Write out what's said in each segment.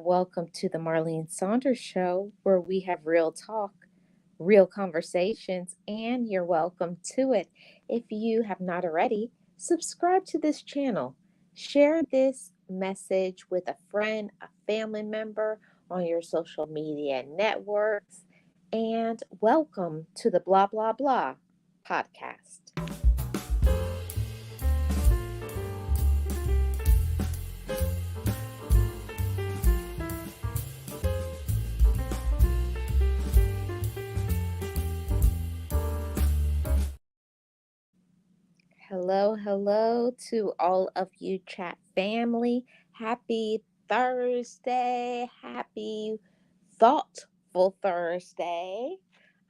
Welcome to the Marlene Saunders Show, where we have real talk, real conversations, and you're welcome to it. If you have not already, subscribe to this channel. Share this message with a friend, a family member on your social media networks, and welcome to the Blah Blah Blah podcast. Hello, hello to all of you chat family. Happy Thursday. Happy thoughtful Thursday,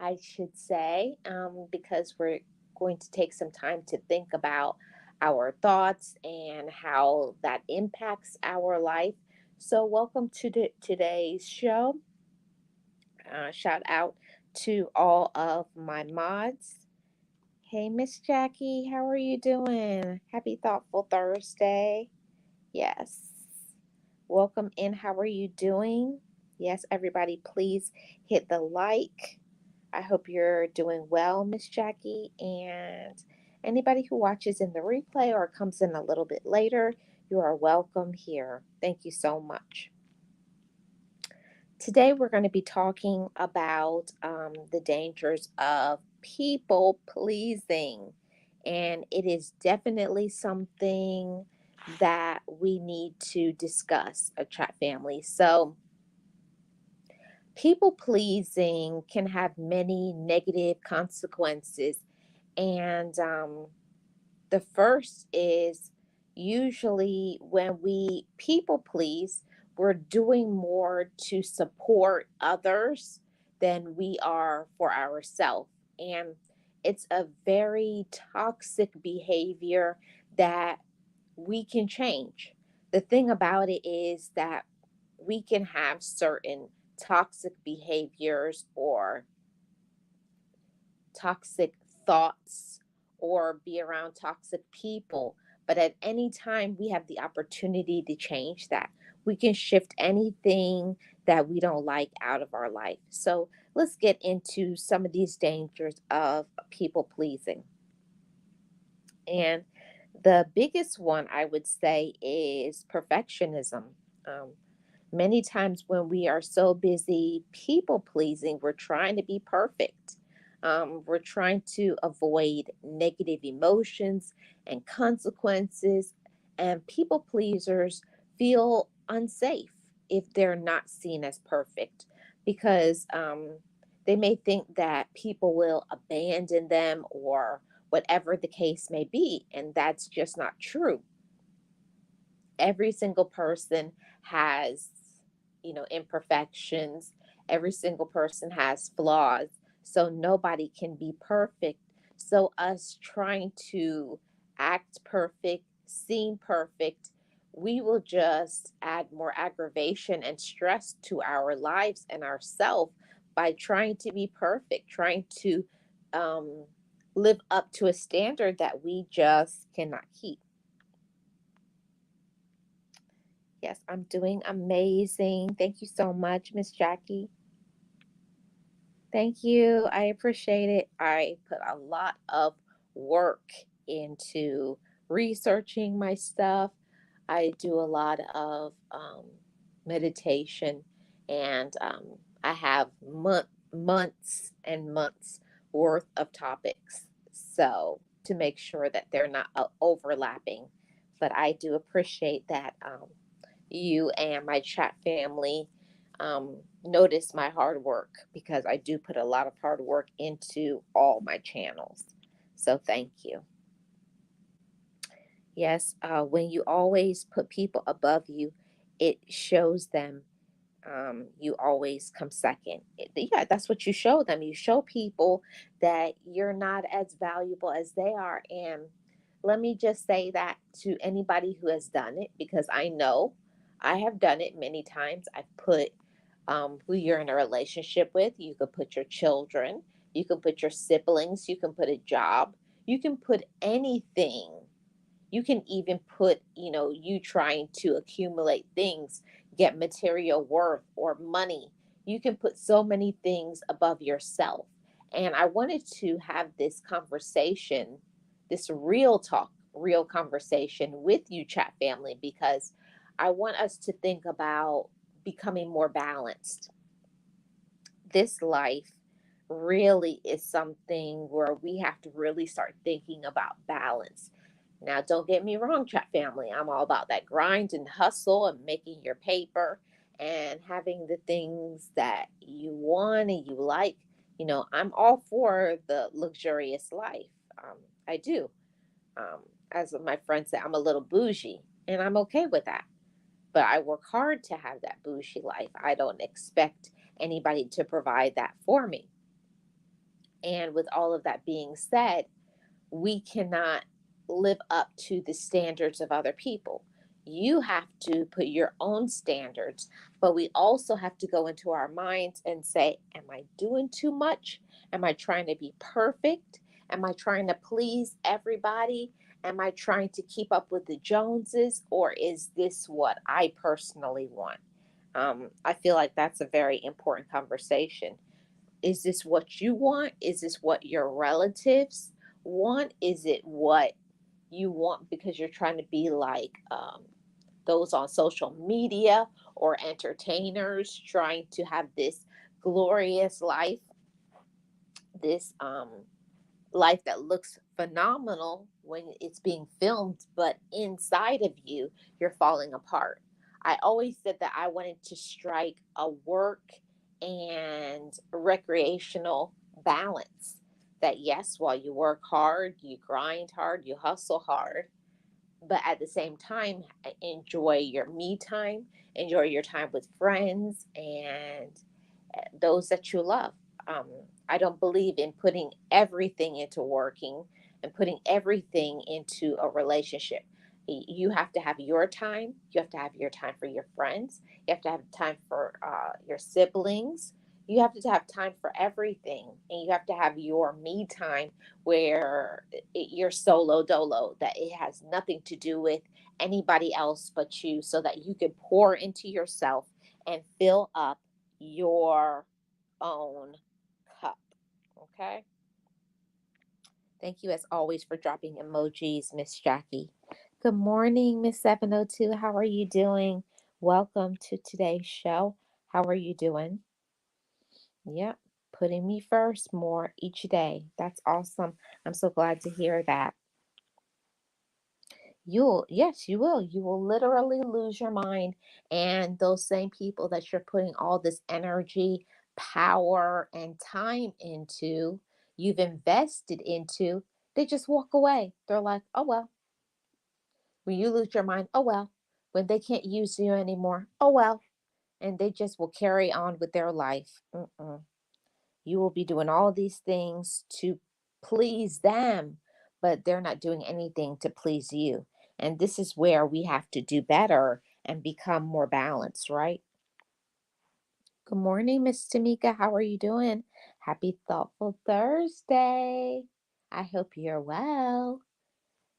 I should say, because we're going to take some time to think about our thoughts and how that impacts our life. So, welcome to today's show. Shout out to all of my mods. Hey, Miss Jackie, how are you doing? Happy Thoughtful Thursday. Yes. Welcome in. How are you doing? Yes, everybody, please hit the like. I hope you're doing well, Miss Jackie. And anybody who watches in the replay or comes in a little bit later, you are welcome here. Thank you so much. Today, we're going to be talking about the dangers of people pleasing. And it is definitely something that we need to discuss, a chat family. So, people pleasing can have many negative consequences. And the first is usually when we people please, we're doing more to support others than we are for ourselves. And it's a very toxic behavior that we can change. The thing about it is that we can have certain toxic behaviors or toxic thoughts or be around toxic people. But at any time, we have the opportunity to change that. We can shift anything that we don't like out of our life. So let's get into some of these dangers of people pleasing. And the biggest one I would say is perfectionism. Um, Many times when we are so busy people pleasing, we're trying to be perfect. We're trying to avoid negative emotions and consequences. And people pleasers feel unsafe if they're not seen as perfect because they may think that people will abandon them or whatever the case may be. And that's just not true. Every single person has, imperfections. Every single person has flaws. So nobody can be perfect. So us trying to act perfect, seem perfect, we will just add more aggravation and stress to our lives and ourselves by trying to be perfect, trying to um, live up to a standard that we just cannot keep. Yes, I'm doing amazing. Thank you so much, Miss Jackie. Thank you. I appreciate it. I put a lot of work into researching my stuff. I do a lot of meditation, and I have months and months worth of topics. So to make sure that they're not overlapping. But I do appreciate that you and my chat family notice my hard work because I do put a lot of hard work into all my channels. So thank you. Yes, when you always put people above you, it shows them you always come second. Yeah, that's what you show them. You show people that you're not as valuable as they are. And let me just say that to anybody who has done it, because I know I have done it many times. I've put who you're in a relationship with. You could put your children, you can put your siblings, you can put a job, you can put anything. You can even put, you trying to accumulate things get material worth or money. You can put so many things above yourself. And I wanted to have this conversation, this real talk, real conversation with you, chat family, because I want us to think about becoming more balanced. This life really is something where we have to really start thinking about balance. Now, don't get me wrong, chat family. I'm all about that grind and hustle and making your paper and having the things that you want and you like. I'm all for the luxurious life. I do. Um, as my friend said, I'm a little bougie, and I'm okay with that. But I work hard to have that bougie life. I don't expect anybody to provide that for me. And with all of that being said, we cannot live up to the standards of other people. You have to put your own standards, but we also have to go into our minds and say, am I doing too much? Am I trying to be perfect? Am I trying to please everybody? Am I trying to keep up with the Joneses? Or is this what I personally want? I feel like that's a very important conversation. Is this what you want? Is this what your relatives want? Is it what you want because you're trying to be like those on social media or entertainers trying to have this glorious life, this life that looks phenomenal when it's being filmed, but inside of you, you're falling apart. I always said that I wanted to strike a work and recreational balance. That yes, while you work hard, you grind hard, you hustle hard, but at the same time, enjoy your me time, enjoy your time with friends and those that you love. Um, I don't believe in putting everything into working and putting everything into a relationship. You have to have your time. You have to have your time for your friends. You have to have time for your siblings. You have to have time for everything. And you have to have your me time where you're solo dolo, that it has nothing to do with anybody else but you, so that you can pour into yourself and fill up your own cup. Okay. Thank you as always for dropping emojis, Miss Jackie. Good morning, Miss 702. How are you doing? Welcome to today's show. How are you doing? Yep. Putting me first more each day. That's awesome. I'm so glad to hear that. Yes, you will. You will literally lose your mind. And those same people that you're putting all this energy, power, and time into, you've invested into, they just walk away. They're like, oh, well. When you lose your mind, oh, well. When they can't use you anymore, oh, well. And they just will carry on with their life. Mm-mm. You will be doing all these things to please them, but they're not doing anything to please you. And this is where we have to do better and become more balanced, right? Good morning, Miss Tamika. How are you doing? Happy Thoughtful Thursday. I hope you're well.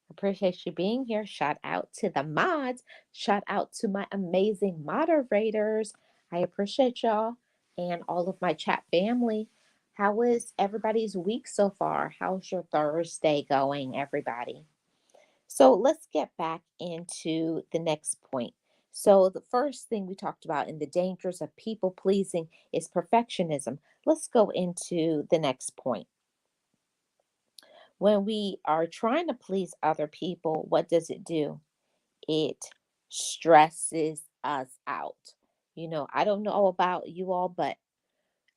Appreciate you being here. Shout out to the mods. Shout out to my amazing moderators. I appreciate y'all and all of my chat family. How is everybody's week so far? How's your Thursday going, everybody? So let's get back into the next point. So, the first thing we talked about in the dangers of people pleasing is perfectionism. Let's go into the next point. When we are trying to please other people, what does it do? It stresses us out. I don't know about you all, but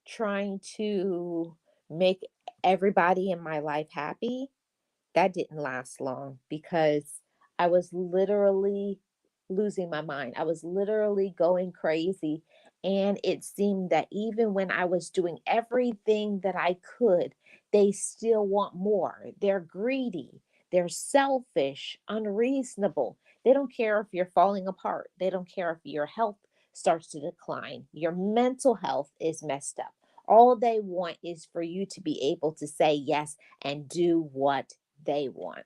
trying to make everybody in my life happy, that didn't last long because I was literally losing my mind. I was literally going crazy. And it seemed that even when I was doing everything that I could, they still want more. They're greedy, they're selfish, unreasonable. They don't care if you're falling apart, they don't care if your health starts to decline, your mental health is messed up. All they want is for you to be able to say yes and do what they want.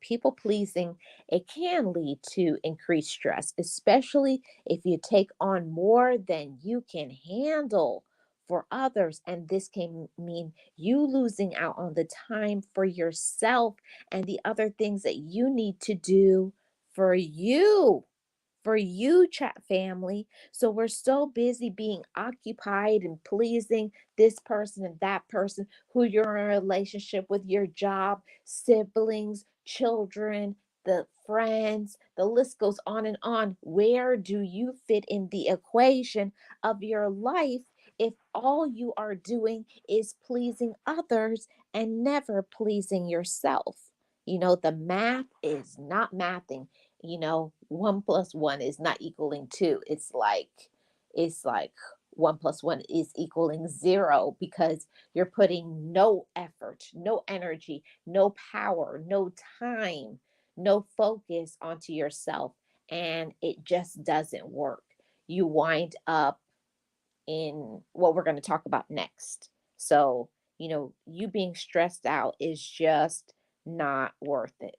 People pleasing, it can lead to increased stress, especially if you take on more than you can handle for others. And this can mean you losing out on the time for yourself and the other things that you need to do for you chat family. So we're so busy being occupied and pleasing this person and that person who you're in a relationship with, your job, siblings, children, the friends, the list goes on and on. Where do you fit in the equation of your life if all you are doing is pleasing others and never pleasing yourself? The math is not mathing. 1 plus 1 is not equaling 2. It's like 1 plus 1 is equaling 0 because you're putting no effort, no energy, no power, no time, no focus onto yourself, and it just doesn't work. You wind up in what we're going to talk about next. So, you being stressed out is just not worth it.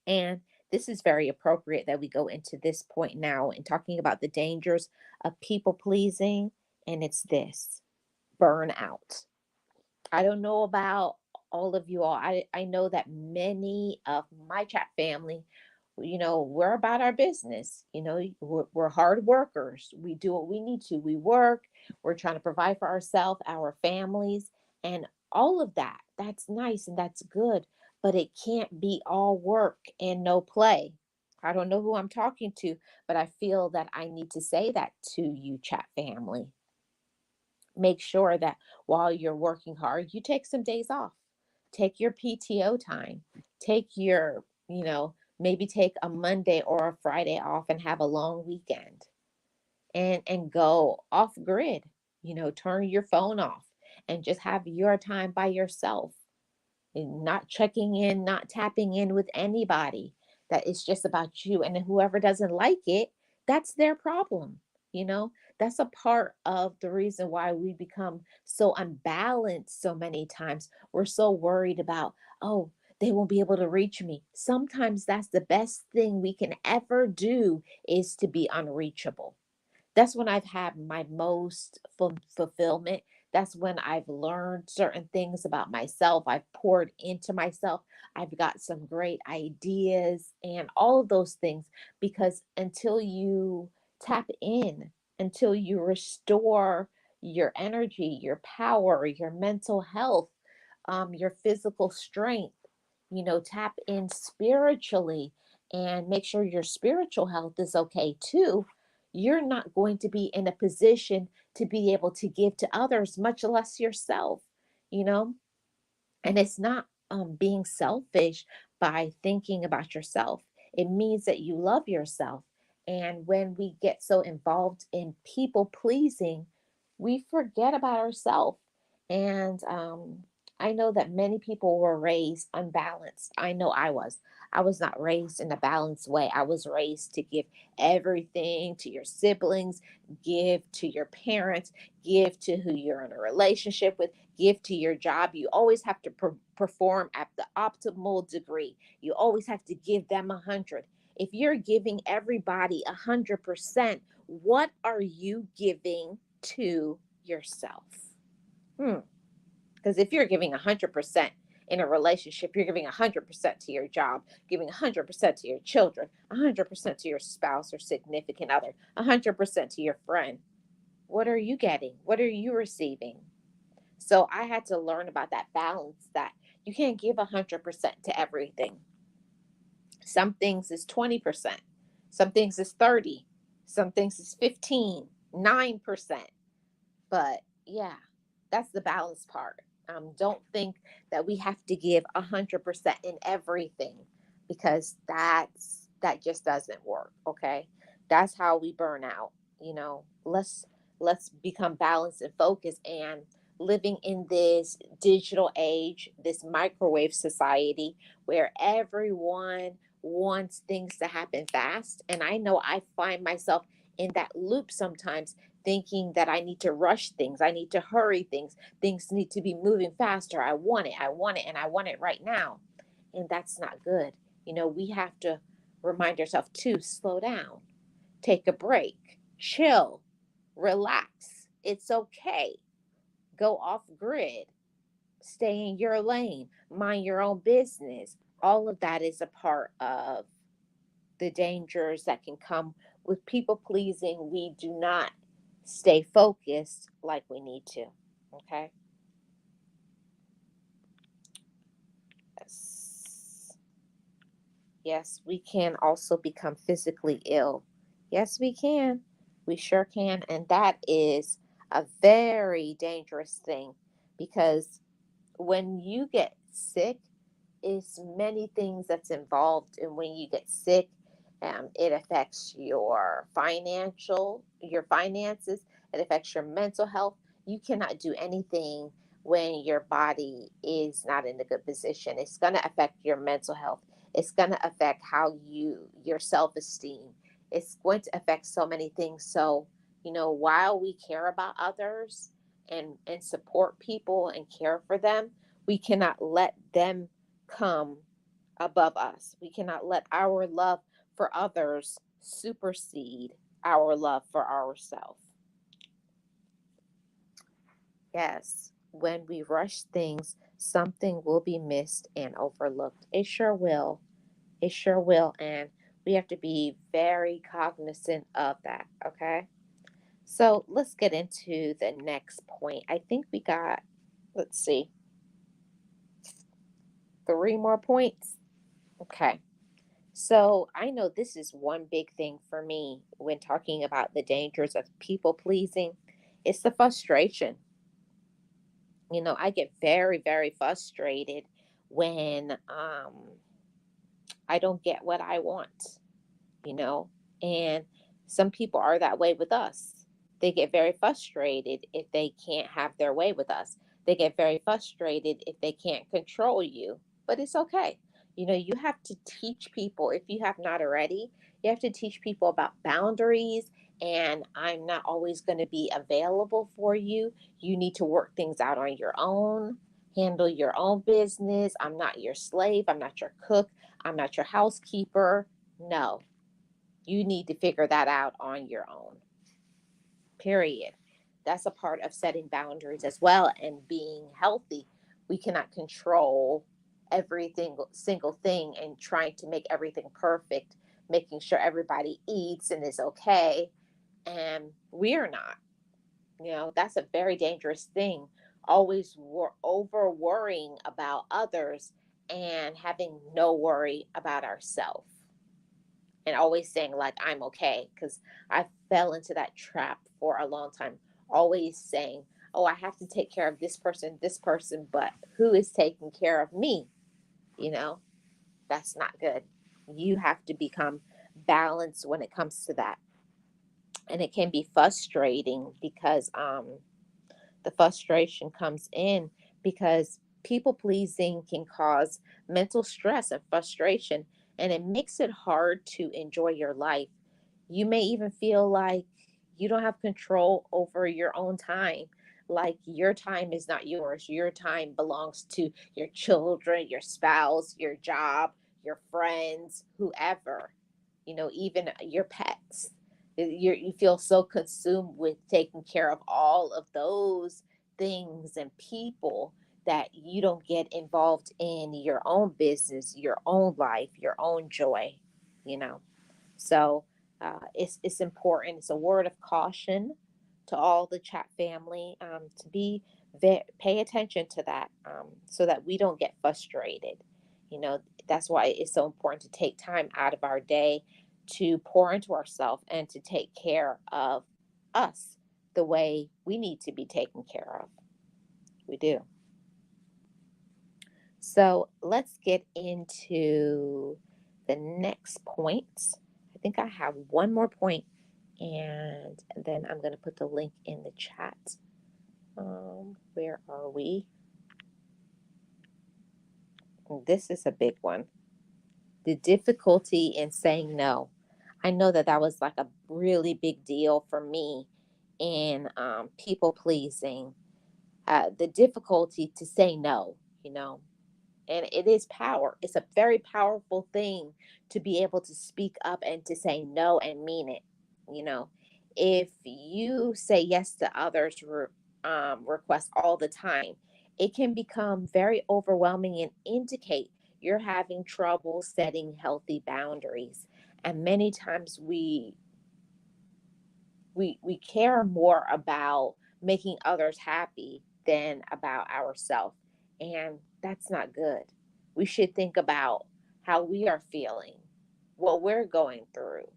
And this is very appropriate that we go into this point now in talking about the dangers of people pleasing. And it's this: burnout. I don't know about all of you all. I know that many of my chat family, we're about our business. We're hard workers. We do what we need to. We work. We're trying to provide for ourselves, our families, and all of that. That's nice and that's good, but it can't be all work and no play. I don't know who I'm talking to, but I feel that I need to say that to you, chat family. Make sure that while you're working hard, you take some days off. Take your PTO time. Take maybe take a Monday or a Friday off and have a long weekend and go off grid. Turn your phone off and just have your time by yourself and not checking in, not tapping in with anybody. That it's just about you. And whoever doesn't like it, that's their problem. You know, that's a part of the reason why we become so unbalanced so many times. We're so worried about, oh, they won't be able to reach me. Sometimes that's the best thing we can ever do is to be unreachable. That's when I've had my most fulfillment. That's when I've learned certain things about myself. I've poured into myself. I've got some great ideas and all of those things because until you tap in, until you restore your energy, your power, your mental health, your physical strength, tap in spiritually and make sure your spiritual health is okay too, you're not going to be in a position to be able to give to others, much less yourself, you know? And it's not being selfish by thinking about yourself. It means that you love yourself. And when we get so involved in people pleasing, we forget about ourselves. And I know that many people were raised unbalanced. I know I was. I was not raised in a balanced way. I was raised to give everything to your siblings, give to your parents, give to who you're in a relationship with, give to your job. You always have to perform at the optimal degree. You always have to give them 100. If you're giving everybody 100%, what are you giving to yourself? Because if you're giving 100% in a relationship, you're giving 100% to your job, giving 100% to your children, 100% to your spouse or significant other, 100% to your friend. What are you getting? What are you receiving? So I had to learn about that balance, that you can't give 100% to everything. Some things is 20%, some things is 30, some things is 15, 9%. But yeah, that's the balance part. Don't think that we have to give 100% in everything because that just doesn't work. Okay, that's how we burn out. Let's become balanced and focused. And living in this digital age, this microwave society where everyone wants things to happen fast, and I know I find myself in that loop sometimes, thinking that I need to rush things, I need to hurry things, things need to be moving faster. I want it, and I want it right now. and that's not good. We have to remind ourselves to slow down, take a break, chill, relax. It's okay. Go off grid, stay in your lane, mind your own business. All of that is a part of the dangers that can come with people pleasing. We do not stay focused like we need to. Okay. Yes. Yes, we can also become physically ill. Yes, we can. We sure can. And that is a very dangerous thing, because when you get sick, it's many things that's involved. And when you get sick, it affects your finances, it affects your mental health. You cannot do anything when your body is not in a good position. It's going to affect your mental health. It's going to affect your self-esteem. It's going to affect so many things. So, while we care about others and support people and care for them, we cannot let them come above us. We cannot let our love for others supersede our love for ourselves. Yes, when we rush things, something will be missed and overlooked. It sure will. It sure will. And we have to be very cognizant of that. Okay. So let's get into the next point. I think we got, let's see, 3 more points. Okay. So I know this is one big thing for me when talking about the dangers of people pleasing. It's the frustration. I get very, very frustrated when I don't get what I want, you know, and some people are that way with us. They get very frustrated if they can't have their way with us. They get very frustrated if they can't control you, but it's okay. You have to teach people, if you have not already, you have to teach people about boundaries. And I'm not always going to be available for you. You need to work things out on your own, handle your own business. I'm not your slave. I'm not your cook. I'm not your housekeeper. No, you need to figure that out on your own. Period. That's a part of setting boundaries as well and being healthy. We cannot control everything, single thing, and trying to make everything perfect, making sure everybody eats and is okay. And we are not. That's a very dangerous thing. Always over worrying about others and having no worry about ourselves, and always saying like I'm okay, because I fell into that trap for a long time, always saying, oh, I have to take care of this person, but who is taking care of me? you know that's not good. You have to become balanced when it comes to that. And it can be frustrating because the frustration comes in because people pleasing can cause mental stress and frustration, and it makes it hard to enjoy your life. You may even feel like you don't have control over your own time. Like your time is not yours. Your time belongs to your children, your spouse, your job, your friends, whoever, even your pets. You feel so consumed with taking care of all of those things and people that you don't get involved in your own business, your own life, your own joy, you know. So it's important. It's a word of caution to all the chat family, to pay attention to that, so that we don't get frustrated. You know, that's why it's so important to take time out of our day to pour into ourselves and to take care of us the way we need to be taken care of. We do. So let's get into the next point. I think I have one more point, and then I'm going to put the link in the chat. Where are we? This is a big one. The difficulty in saying no. I know that was like a really big deal for me in people pleasing. The difficulty to say no, you know. And it is power. It's a very powerful thing to be able to speak up and to say no and mean it. You know, if you say yes to others' requests all the time, it can become very overwhelming and indicate you're having trouble setting healthy boundaries. And many times we care more about making others happy than about ourselves, and that's not good. We should think about how we are feeling, what we're going through,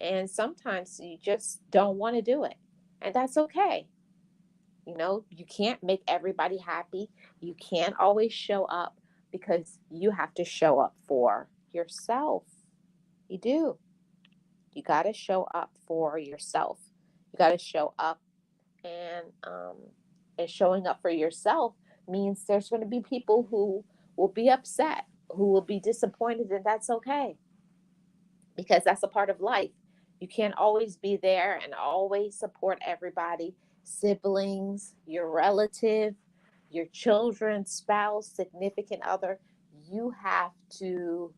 and sometimes you just don't want to do it, and that's okay. You can't make everybody happy. You can't always show up, because you have to show up for yourself. You do. You got to show up for yourself. You got to show up, and showing up for yourself means there's going to be people who will be upset, who will be disappointed, and that's okay, because that's a part of life. You can't always be there and always support everybody. Siblings, your relative, your children, spouse, significant other. You have to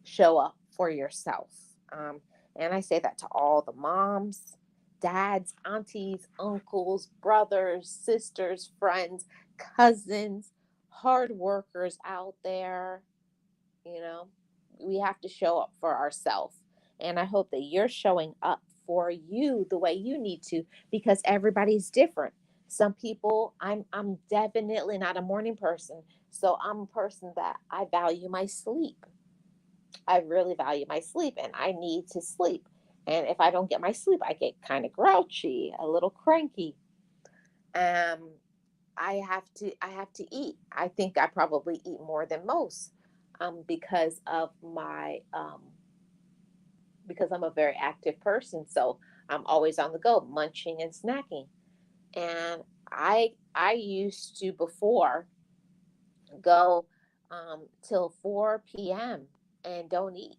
show up for yourself. And I say that to all the moms, dads, aunties, uncles, brothers, sisters, friends, cousins, hard workers out there. You know, we have to show up for ourselves. And I hope that you're showing up for you the way you need to, because everybody's different. Some people, I'm definitely not a morning person. So I'm a person that I value my sleep. I really value my sleep, and I need to sleep. And if I don't get my sleep, I get kind of grouchy, a little cranky. Um, I have to eat. I think I probably eat more than most, because of my because I'm a very active person. So I'm always on the go, munching and snacking. And I used to before go till 4 p.m. and don't eat.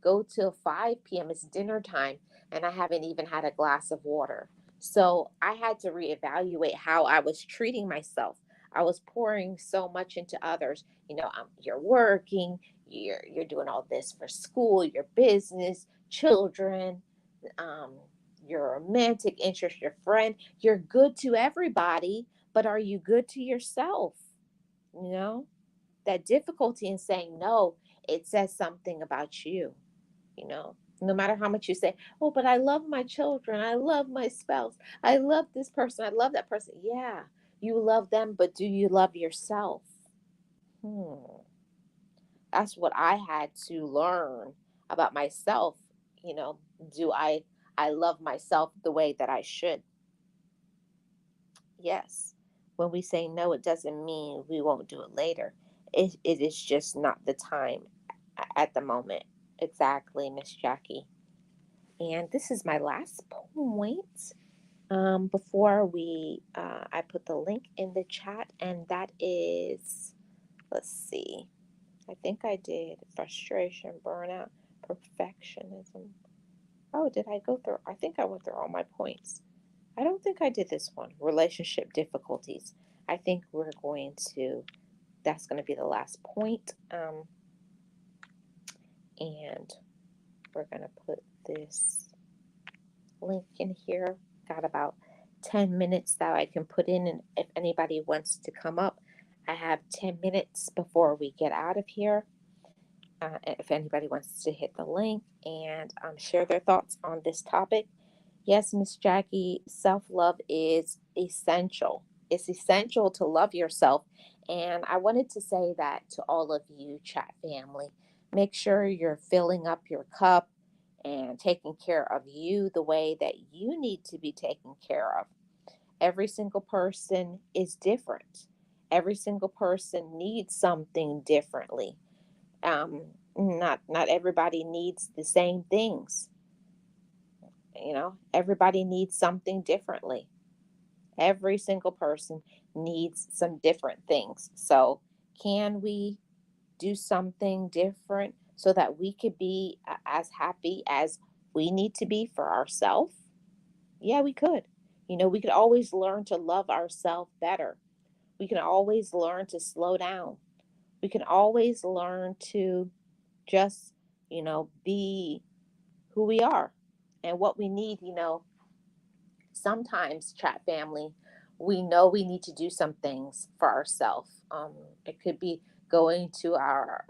Go till 5 p.m. It's dinner time, and I haven't even had a glass of water. So I had to reevaluate how I was treating myself. I was pouring so much into others. You're working, you're doing all this for school, your business, children, um, your romantic interest, your friend. You're good to everybody, but are you good to yourself? You know? That difficulty in saying no, it says something about you. No matter how much you say, oh, but I love my children, I love my spouse, I love this person, I love that person. Yeah, you love them, but do you love yourself? hmm. That's what I had to learn about myself. you know do I love myself the way that I should? Yes. When we say no, it doesn't mean we won't do it later. It is just not the time at the moment. Exactly, Miss Jackie. And this is my last point. Before I put the link in the chat, and that is, let's see, I think I did frustration, burnout, perfectionism. Oh, did I go through? I think I went through all my points. I don't think I did this one. Relationship difficulties. I think that's going to be the last point. And we're going to put this link in here. Got about 10 minutes that I can put in. And if anybody wants to come up, I have 10 minutes before we get out of here. If anybody wants to hit the link and share their thoughts on this topic. Yes, Miss Jackie, self love is essential. It's essential to love yourself. And I wanted to say that to all of you, chat family. Make sure you're filling up your cup and taking care of you the way that you need to be taken care of. Every single person is different. Every single person needs something differently. Not everybody needs the same things. Everybody needs something differently. Every single person needs some different things. So, can we do something different so that we could be as happy as we need to be for ourselves? Yeah, we could. We could always learn to love ourselves better. We can always learn to slow down. We can always learn to just, be who we are and what we need. Sometimes, chat family, we know we need to do some things for ourselves. It could be going to our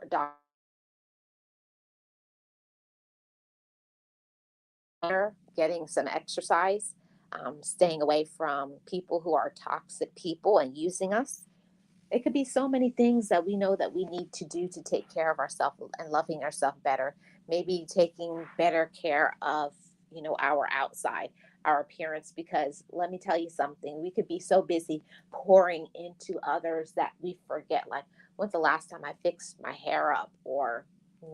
doctor, getting some exercise, staying away from people who are toxic people and using us. It could be so many things that we know that we need to do to take care of ourselves and loving ourselves better. Maybe taking better care of, our outside, our appearance, because let me tell you something, we could be so busy pouring into others that we forget, like, when's the last time I fixed my hair up, or,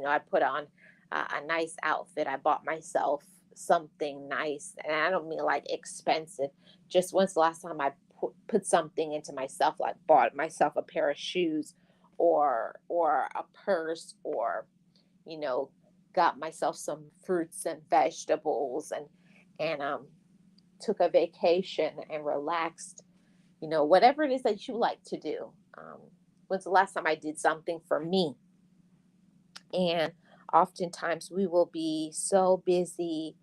I put on a nice outfit, I bought myself something nice, and I don't mean like expensive, just when's the last time I put something into myself, like bought myself a pair of shoes, or a purse, or you know got myself some fruits and vegetables, and took a vacation and relaxed. Whatever it is that you like to do. When's the last time I did something for me? And oftentimes we will be so busy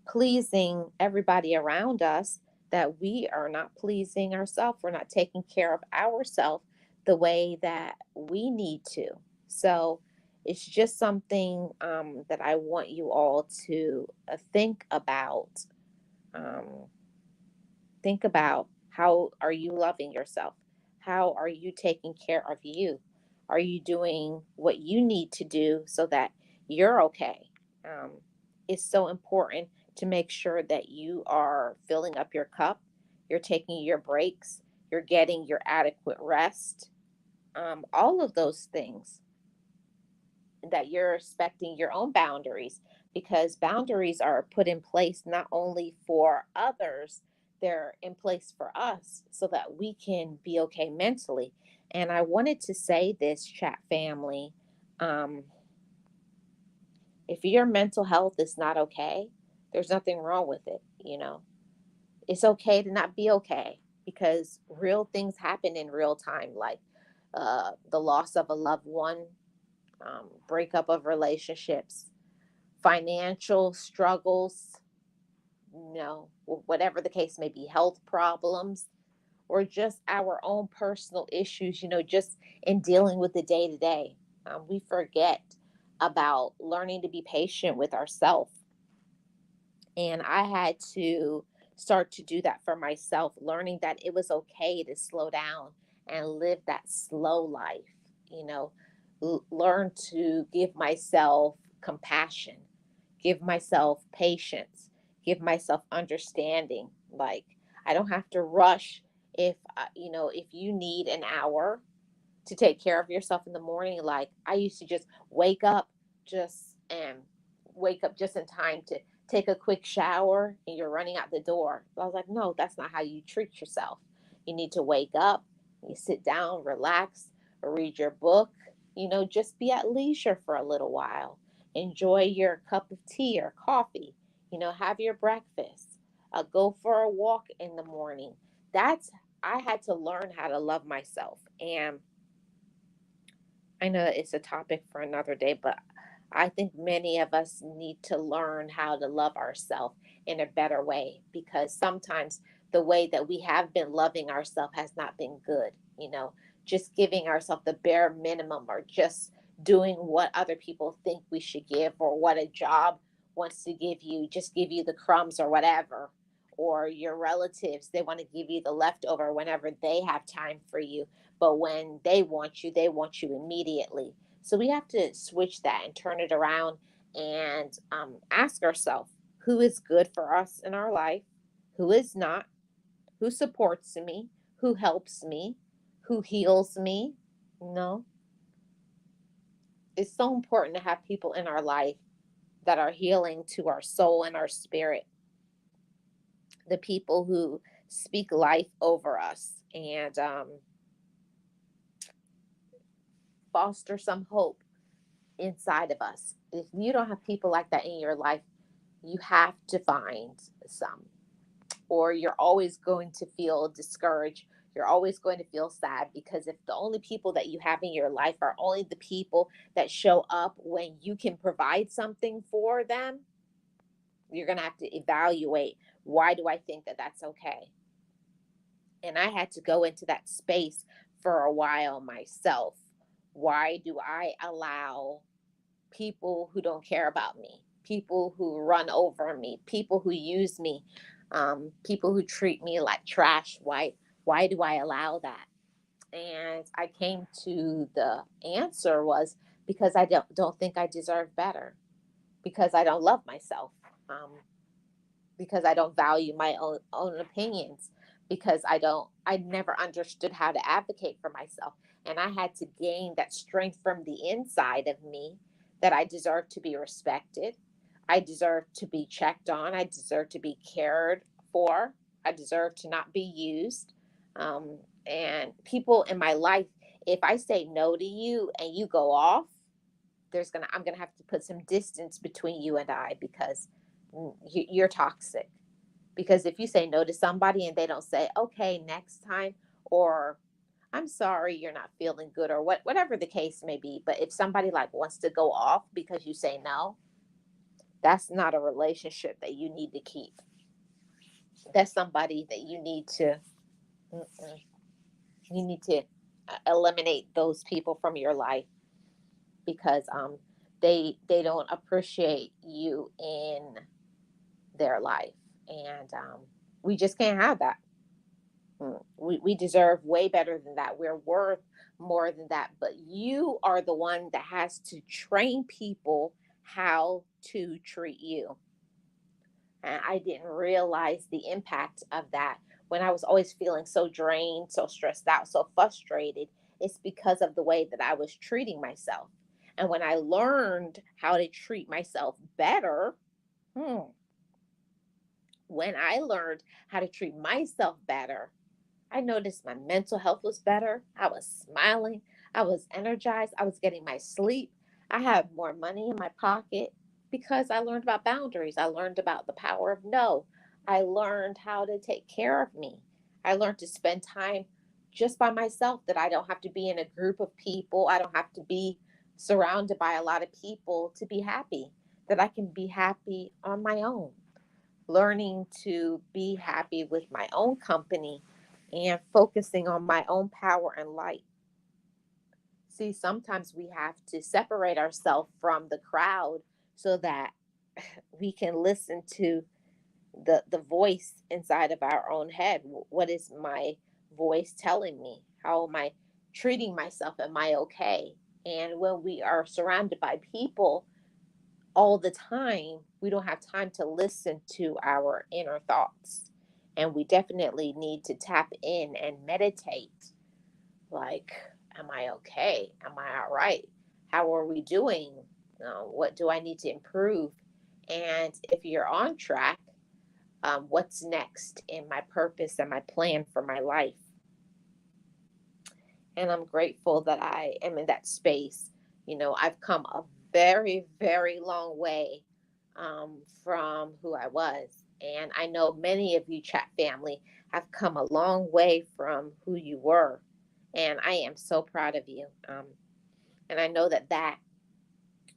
pleasing everybody around us that we are not pleasing ourselves. We're not taking care of ourselves the way that we need to. So it's just something that I want you all to think about. Um, think about, how are you loving yourself? How are you taking care of you? Are you doing what you need to do so that you're okay? Um, it's so important to make sure that you are filling up your cup, you're taking your breaks, you're getting your adequate rest, all of those things, that you're respecting your own boundaries, because boundaries are put in place not only for others, they're in place for us so that we can be okay mentally. And I wanted to say this, chat family. Um, if your mental health is not okay, there's nothing wrong with it. It's okay to not be okay, because real things happen in real time, like the loss of a loved one, breakup of relationships, financial struggles, whatever the case may be, health problems, or just our own personal issues, just in dealing with the day to day. We forget about learning to be patient with ourselves. And I had to start to do that for myself, learning that it was okay to slow down and live that slow life, you know, learn to give myself compassion, give myself patience, give myself understanding. Like, I don't have to rush. If you need an hour to take care of yourself in the morning, like I used to just just and wake up just in time to take a quick shower, and you're running out the door. I was like, no, that's not how you treat yourself. You need to wake up, you sit down, relax, read your book, just be at leisure for a little while. Enjoy your cup of tea or coffee, have your breakfast, go for a walk in the morning. That's I had to learn how to love myself. And I know it's a topic for another day, but I think many of us need to learn how to love ourselves in a better way, because sometimes the way that we have been loving ourselves has not been good. Just giving ourselves the bare minimum, or just doing what other people think we should give, or what a job wants to give you, just give you the crumbs or whatever. Or your relatives, they want to give you the leftover whenever they have time for you, but when they want you immediately. So we have to switch that and turn it around, and ask ourselves, who is good for us in our life, who is not, who supports me, who helps me, who heals me. No, it's so important to have people in our life that are healing to our soul and our spirit, the people who speak life over us, and foster some hope inside of us. If you don't have people like that in your life, you have to find some, or you're always going to feel discouraged. You're always going to feel sad because if the only people that you have in your life are only the people that show up when you can provide something for them, you're going to have to evaluate, why do I think that that's okay? And I had to go into that space for a while myself. Why do I allow people who don't care about me, people who run over me, people who use me, people who treat me like trash? Why do I allow that? And I came to the answer was because I don't think I deserve better, because I don't love myself, because I don't value my own opinions, because I never understood how to advocate for myself. And I had to gain that strength from the inside of me, that I deserve to be respected. I deserve to be checked on. I deserve to be cared for. I deserve to not be used. And people in my life, if I say no to you and you go off, I'm gonna have to put some distance between you and I, because you're toxic. Because if you say no to somebody and they don't say, okay, next time, or I'm sorry you're not feeling good, or whatever the case may be, but if somebody like wants to go off because you say no, that's not a relationship that you need to keep. That's somebody that mm-mm, you need to eliminate those people from your life, because they don't appreciate you in their life. And we just can't have that. We deserve way better than that. We're worth more than that. But you are the one that has to train people how to treat you. And I didn't realize the impact of that when I was always feeling so drained, so stressed out, so frustrated. It's because of the way that I was treating myself. And when I learned how to treat myself better, hmm, when I learned how to treat myself better, I noticed my mental health was better. I was smiling. I was energized. I was getting my sleep. I had more money in my pocket because I learned about boundaries. I learned about the power of no. I learned how to take care of me. I learned to spend time just by myself, that I don't have to be in a group of people. I don't have to be surrounded by a lot of people to be happy, that I can be happy on my own. Learning to be happy with my own company and focusing on my own power and light. See, sometimes we have to separate ourselves from the crowd so that we can listen to the voice inside of our own head. What is my voice telling me? How am I treating myself? Am I okay? And when we are surrounded by people all the time, we don't have time to listen to our inner thoughts. And we definitely need to tap in and meditate. Like, am I okay? Am I all right? How are we doing? What do I need to improve? And if you're on track, what's next in my purpose and my plan for my life? And I'm grateful that I am in that space. I've come a very, very long way from who I was. And I know many of you, chat family, have come a long way from who you were. And I am so proud of you. And I know that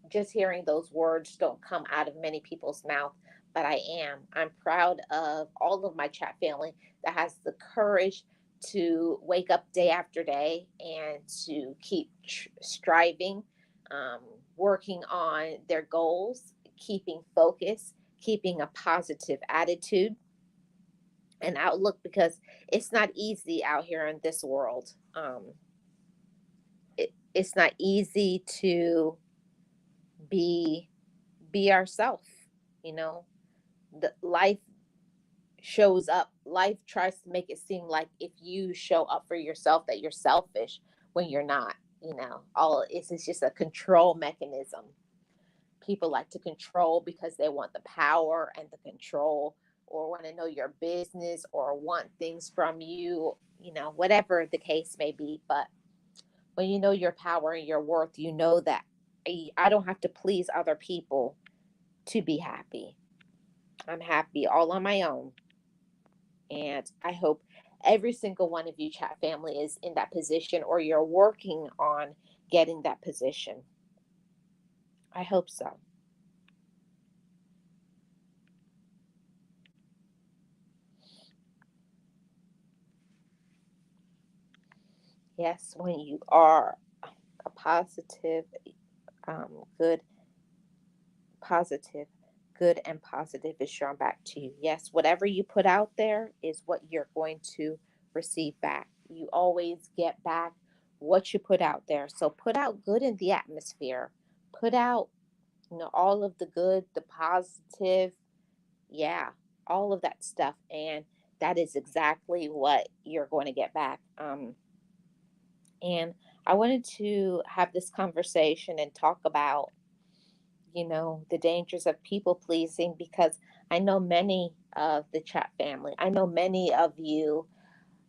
just hearing those words don't come out of many people's mouth, but I am. I'm proud of all of my chat family that has the courage to wake up day after day and to keep striving, um, working on their goals, keeping focus, keeping a positive attitude and outlook, because it's not easy out here in this world. It's not easy to be ourself. you know the life shows up. Life tries to make it seem like if you show up for yourself, that you're selfish, when you're not. All it's just a control mechanism. People like to control because they want the power and the control, or want to know your business, or want things from you, whatever the case may be. But when you know your power and your worth, you know that I don't have to please other people to be happy. I'm happy all on my own. And I hope every single one of you chat family is in that position, or you're working on getting that position. I hope so. Yes, when you are a positive, good, positive, good and positive is shown back to you. Yes, whatever you put out there is what you're going to receive back. You always get back what you put out there. So put out good in the atmosphere. Put out, all of the good, the positive, yeah, all of that stuff, and that is exactly what you're going to get back. And I wanted to have this conversation and talk about, the dangers of people pleasing, because I know many of the chat family, I know many of you,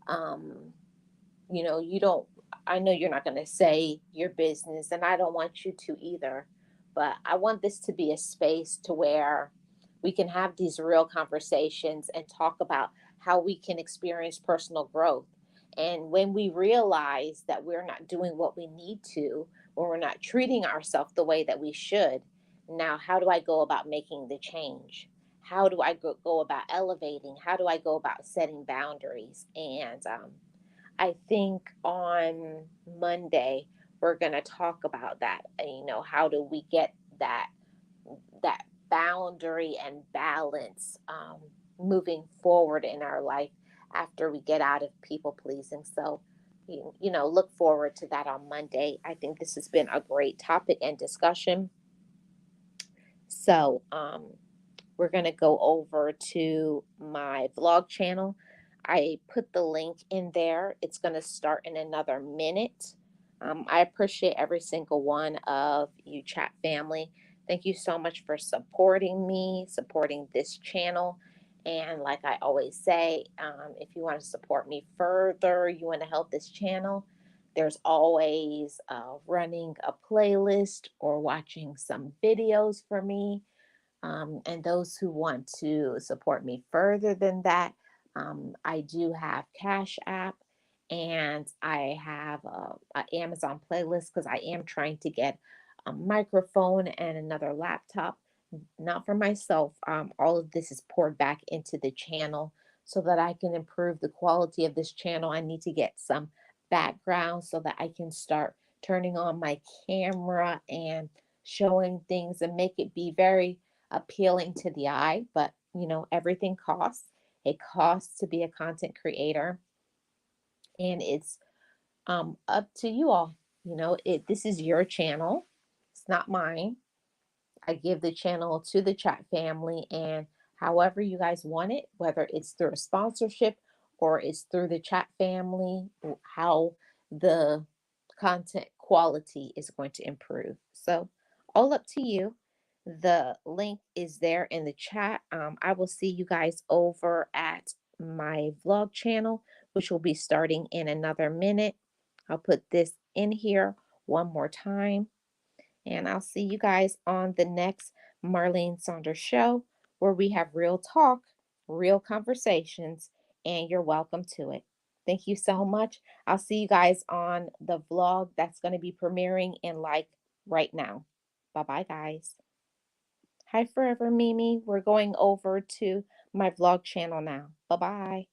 um, you don't, I know you're not going to say your business, and I don't want you to either, but I want this to be a space to where we can have these real conversations and talk about how we can experience personal growth. And when we realize that we're not doing what we need to, or we're not treating ourselves the way that we should, now how do I go about making the change? How do I go about elevating? How do I go about setting boundaries? And I think on Monday we're going to talk about that. How do we get that boundary and balance, moving forward in our life after we get out of people pleasing? So, look forward to that on Monday. I think this has been a great topic and discussion. So, we're going to go over to my vlog channel. I put the link in there. It's going to start in another minute. I appreciate every single one of you, chat family. Thank you so much for supporting me, supporting this channel. And like I always say, if you want to support me further, you want to help this channel, there's always running a playlist or watching some videos for me, and those who want to support me further than that, I do have Cash App, and I have a Amazon playlist, because I am trying to get a microphone and another laptop, not for myself. All of this is poured back into the channel so that I can improve the quality of this channel. I need to get some background so that I can start turning on my camera and showing things and make it be very appealing to the eye. But everything costs. It costs to be a content creator, and it's up to you all. This is your channel. It's not mine. I give the channel to the chat family, and however you guys want it, whether it's through a sponsorship or it's through the chat family, how the content quality is going to improve. So, all up to you. The link is there in the chat. I will see you guys over at my vlog channel, which will be starting in another minute. I'll put this in here one more time. And I'll see you guys on the next Marlene Saunders show, where we have real talk, real conversations, and you're welcome to it. Thank you so much. I'll see you guys on the vlog that's going to be premiering in like right now. Bye bye, guys. Hi, Forever Mimi. We're going over to my vlog channel now. Bye bye.